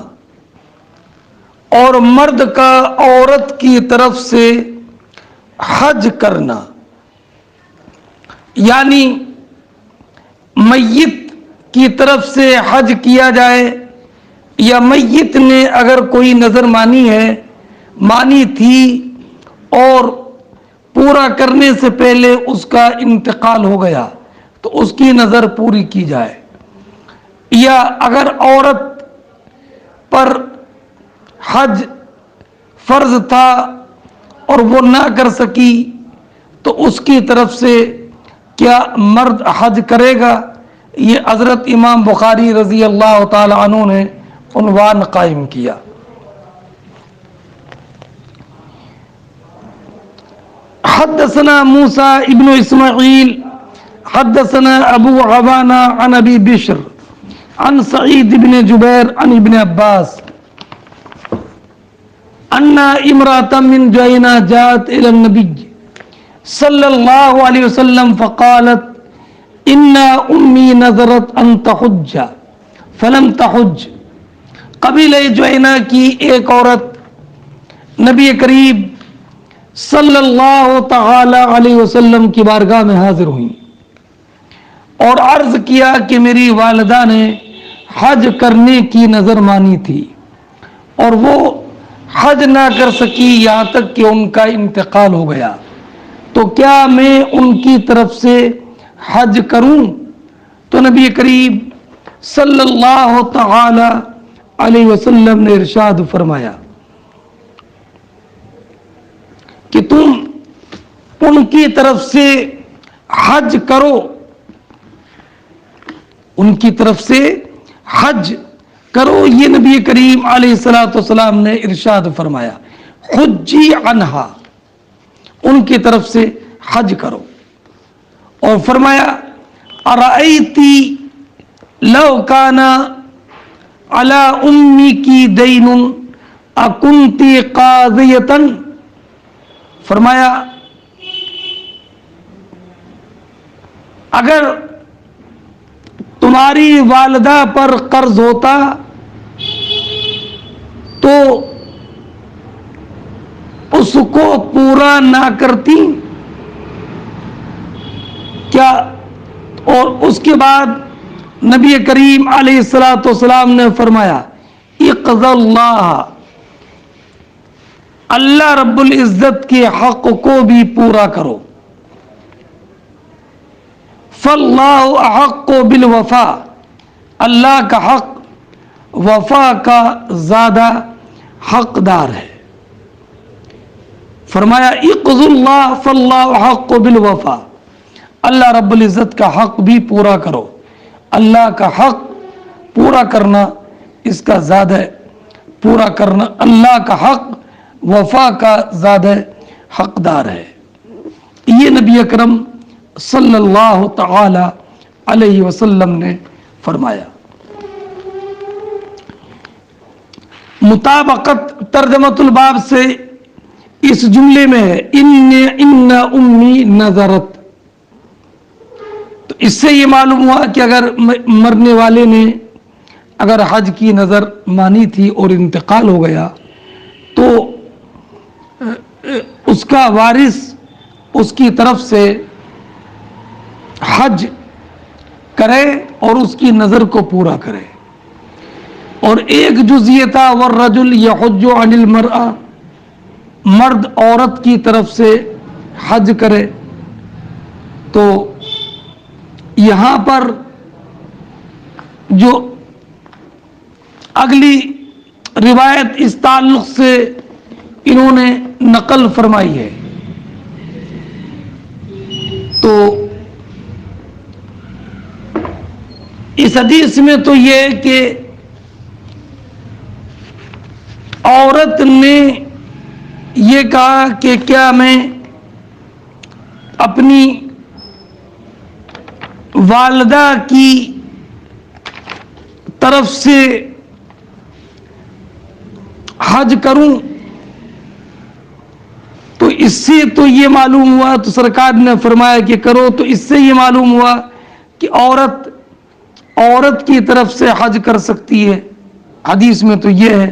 A: اور مرد کا عورت کی طرف سے حج کرنا، یعنی میت کی طرف سے حج کیا جائے، یا میت نے اگر کوئی نذر مانی تھی اور پورا کرنے سے پہلے اس کا انتقال ہو گیا تو اس کی نذر پوری کی جائے، یا اگر عورت پر حج فرض تھا اور وہ نہ کر سکی تو اس کی طرف سے کیا مرد حج کرے گا؟ یہ حضرت امام بخاری رضی اللہ تعالی عنہ نے عنوان قائم کیا۔ حدثنا موسى ابن اسماعیل حدثنا ابو عوانہ عن ابی بشر عن سعید بن جبیر عن ابن عباس ان امرأة من جہینہ جاءت الى النبی صلی اللہ علیہ وسلم فقالت ان امی نذرت ان تحج فلم تحج۔ قبیلہ جہینہ کی ایک عورت نبی کریم صلی اللہ تعالی علیہ وسلم کی بارگاہ میں حاضر ہوئی اور عرض کیا کہ میری والدہ نے حج کرنے کی نذر مانی تھی اور وہ حج نہ کر سکی یہاں تک کہ ان کا انتقال ہو گیا، تو کیا میں ان کی طرف سے حج کروں؟ تو نبی کریم صلی اللہ تعالی علیہ وسلم نے ارشاد فرمایا کہ تم ان کی طرف سے حج کرو، ان کی طرف سے حج کرو۔ یہ نبی کریم علیہ الصلوۃ والسلام نے ارشاد فرمایا، حجی عنہا، ان کی طرف سے حج کرو، اور فرمایا ارأیتی لو کان علی امی کی دین اکنتی قاضیۃ، فرمایا اگر تمہاری والدہ پر قرض ہوتا تو اس کو پورا نہ کرتی کیا؟ اور اس کے بعد نبی کریم علیہ الصلوۃ والسلام نے فرمایا اقض اللہ، اللہ رب العزت کے حق کو بھی پورا کرو، فاللہ احق بالوفا، اللہ کا حق وفا کا زیادہ حقدار ہے۔ فرمایا اقض اللہ فاللہ احق بالوفا، اللہ رب العزت کا حق بھی پورا کرو، اللہ کا حق پورا کرنا اس کا زیادہ پورا کرنا، اللہ کا حق وفا کا زیادہ حقدار ہے۔ یہ نبی اکرم صلی اللہ تعالی علیہ وسلم نے فرمایا۔ مطابقت ترجمۃ الباب سے اس جملے میں ہے ان امی نذرت، تو اس سے یہ معلوم ہوا کہ اگر مرنے والے نے اگر حج کی نذر مانی تھی اور انتقال ہو گیا تو اس کا وارث اس کی طرف سے حج کرے اور اس کی نظر کو پورا کرے. اور ایک جز یہ تھا والرجل یحج عن المرأة، مرد عورت کی طرف سے حج کرے. تو یہاں پر جو اگلی روایت اس تعلق سے انہوں نے نقل فرمائی ہے، تو اس حدیث میں تو یہ ہے کہ عورت نے یہ کہا کہ کیا میں اپنی والدہ کی طرف سے حج کروں؟ تو اس سے تو یہ معلوم ہوا، تو سرکار نے فرمایا کہ کرو. تو اس سے یہ معلوم ہوا کہ عورت کی طرف سے حج کر سکتی ہے. حدیث میں تو یہ ہے،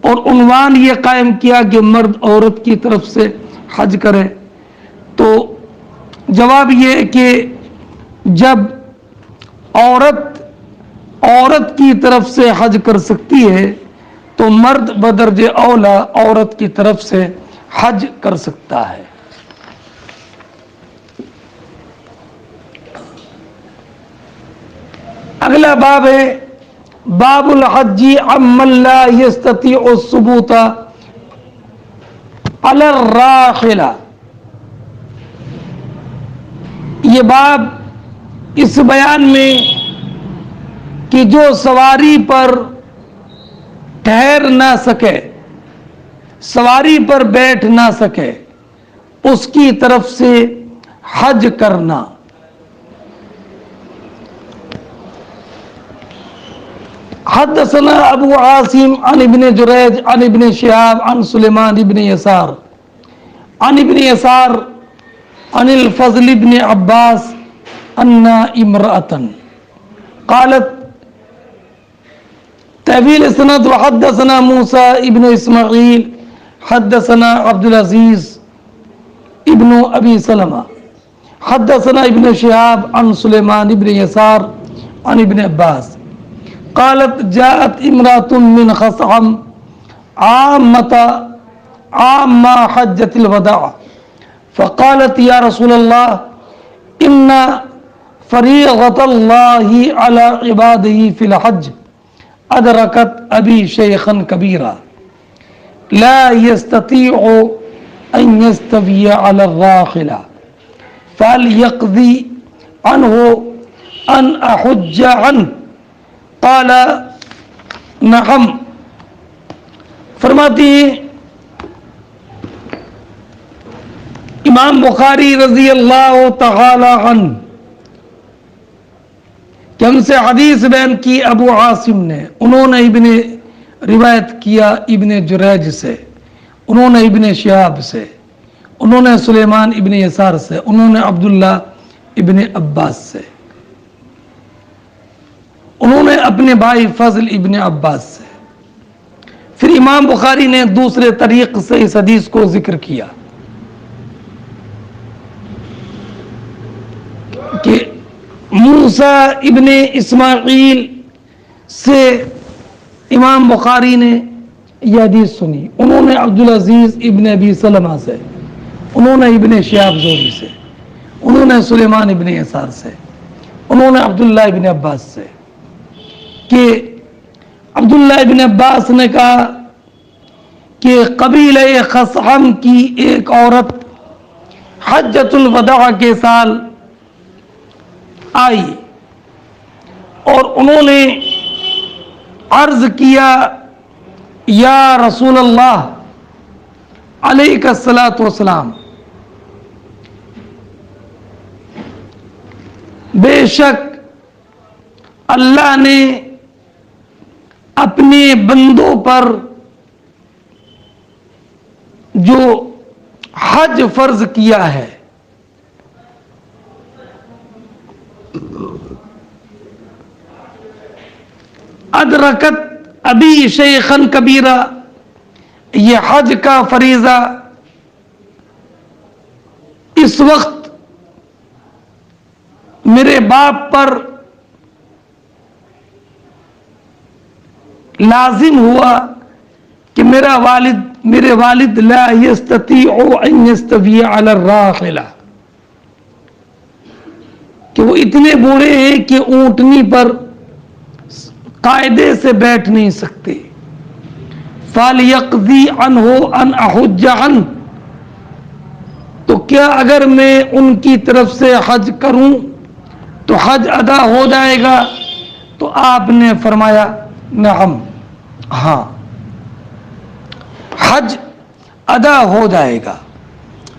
A: اور عنوان یہ قائم کیا کہ مرد عورت کی طرف سے حج کرے. تو جواب یہ ہے کہ جب عورت کی طرف سے حج کر سکتی ہے تو مرد بدرجہ اولا عورت کی طرف سے حج کر سکتا ہے. اگلا باب ہے باب الحج عمن لا يستطيع الثبوت على الراحلة. یہ باب اس بیان میں کہ جو سواری پر ٹھہر نہ سکے، سواری پر بیٹھ نہ سکے، اس کی طرف سے حج کرنا. حدثنا ابو عاصم عن ابن جریج عن ابن شہاب عن سلیمان ابن یسار عن ابن یسار عن الفضل ابن عباس ان امرأة قالت طویل سند وحدثنا موسى ابن اسماعیل حدثنا عبد العزیز ابن ابی سلمہ حدثنا ابن شہاب عن سلیمان ابن یسار عن ابن عباس قالت جاءت امرأة من خثعم عام حجة الوداع فقالت يا رسول الله إن فريضة الله على عباده في الحج أدركت أبي شيخا كبيرا لا يستطيع أن يستوي على الراحلة فهل يقضي عنه أن أحج عنه؟ قال نعم. فرماتی ہیں امام بخاری رضی اللہ تعالی عنہ کہ ہم سے حدیث بیان کی ابو عاصم نے، انہوں نے روایت کیا ابن جریج سے، انہوں نے ابن شہاب سے، انہوں نے سلیمان ابن یسار سے، انہوں نے عبداللہ ابن عباس سے، انہوں نے اپنے بھائی فضل ابن عباس سے. پھر امام بخاری نے دوسرے طریق سے اس حدیث کو ذکر کیا کہ موسیٰ ابن اسماعیل سے امام بخاری نے یہ حدیث سنی، انہوں نے عبدالعزیز ابن ابی سلمہ سے، انہوں نے ابن شہاب زہری سے، انہوں نے سلیمان ابن یسار سے، انہوں نے عبداللہ ابن عباس سے کہ عبداللہ ابن عباس نے کہا کہ قبیلہ خثعم کی ایک عورت حجۃ الوداع کے سال آئی اور انہوں نے عرض کیا یا رسول اللہ علیہ الصلاۃ والسلام، بے شک اللہ نے اپنے بندوں پر جو حج فرض کیا ہے ادرکت ابی شیخن کبیرہ، یہ حج کا فریضہ اس وقت میرے باپ پر لازم ہوا کہ میرے والد لا یستطیع ان یستوی علی الراحلہ، کہ وہ اتنے بوڑھے ہیں کہ اونٹنی پر قاعدے سے بیٹھ نہیں سکتے. فَلْيَقْضِي عَنْهُ أَنْ أَحُجَّ عَنْهُ، تو کیا اگر میں ان کی طرف سے حج کروں تو حج ادا ہو جائے گا؟ تو آپ نے فرمایا نعم، ہاں حج ادا ہو جائے گا.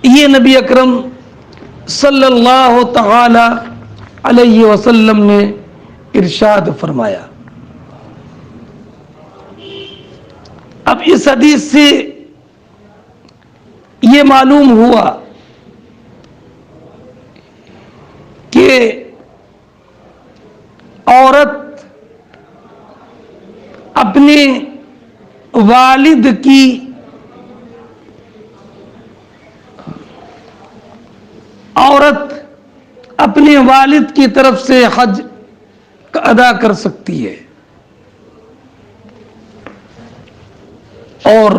A: یہ نبی اکرم صلی اللہ تعالی علیہ وسلم نے ارشاد فرمایا. اب اس حدیث سے یہ معلوم ہوا کہ عورت اپنے والد کی اپنے والد کی طرف سے حج ادا کر سکتی ہے. اور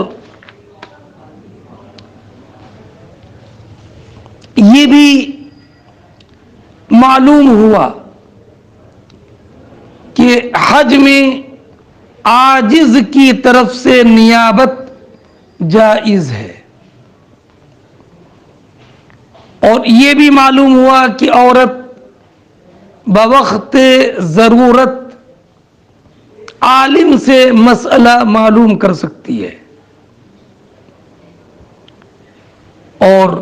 A: یہ بھی معلوم ہوا کہ حج میں عاجز کی طرف سے نیابت جائز ہے. اور یہ بھی معلوم ہوا کہ عورت بوقت ضرورت عالم سے مسئلہ معلوم کر سکتی ہے. اور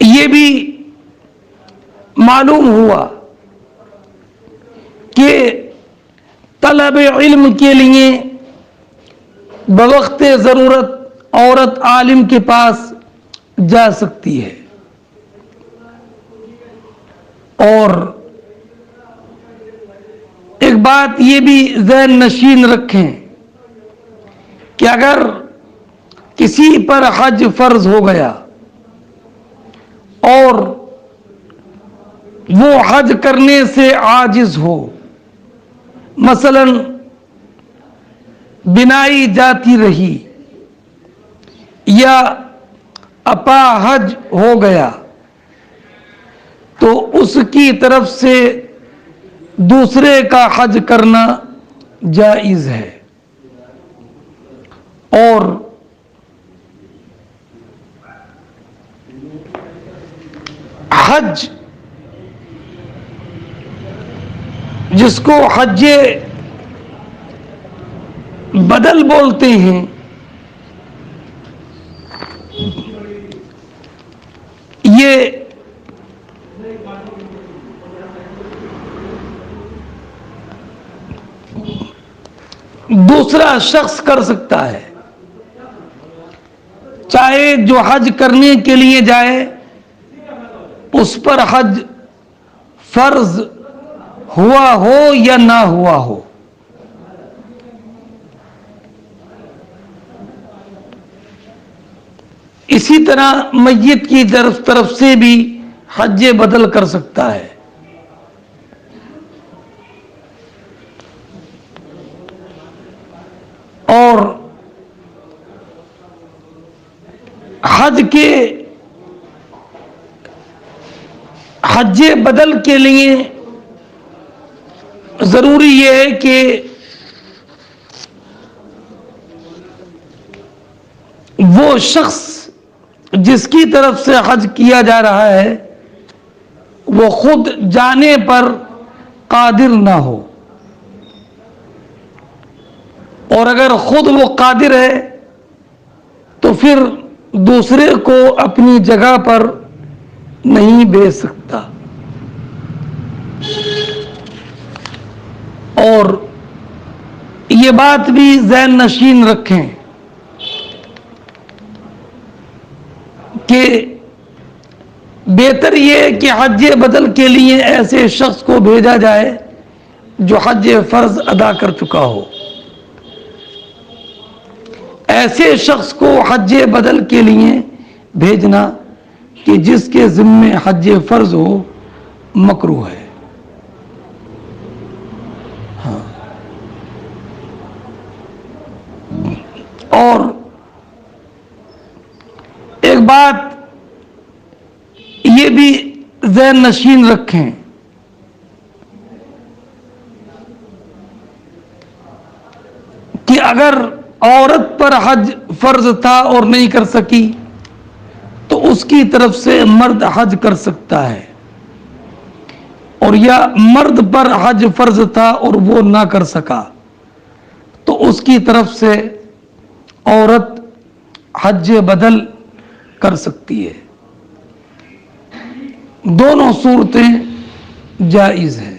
A: یہ بھی معلوم ہوا کہ طلب علم کے لیے بوقت ضرورت عورت عالم کے پاس جا سکتی ہے. اور ایک بات یہ بھی ذہن نشین رکھیں کہ اگر کسی پر حج فرض ہو گیا اور وہ حج کرنے سے عاجز ہو، مثلا بینائی جاتی رہی یا اپاہج ہو گیا، تو اس کی طرف سے دوسرے کا حج کرنا جائز ہے. اور حج جس کو حج بدل بولتے ہیں، یہ دوسرا شخص کر سکتا ہے. چاہے جو حج کرنے کے لیے جائے اس پر حج فرض ہوا ہو یا نہ ہوا ہو. اسی طرح میت کی طرف سے بھی حج بدل کر سکتا ہے. اور حج بدل کے لیے ضروری یہ ہے کہ وہ شخص جس کی طرف سے حج کیا جا رہا ہے وہ خود جانے پر قادر نہ ہو. اور اگر خود وہ قادر ہے تو پھر دوسرے کو اپنی جگہ پر نہیں بھیج سکتا. اور یہ بات بھی ذہن نشین رکھیں کہ بہتر یہ ہے کہ حج بدل کے لیے ایسے شخص کو بھیجا جائے جو حج فرض ادا کر چکا ہو. ایسے شخص کو حج بدل کے لیے بھیجنا کہ جس کے ذمے حج فرض ہو مکروہ ہے. بات یہ بھی ذہن نشین رکھیں کہ اگر عورت پر حج فرض تھا اور نہیں کر سکی تو اس کی طرف سے مرد حج کر سکتا ہے، اور یا مرد پر حج فرض تھا اور وہ نہ کر سکا تو اس کی طرف سے عورت حج بدل کر سکتی ہے۔ دونوں صورتیں جائز ہیں۔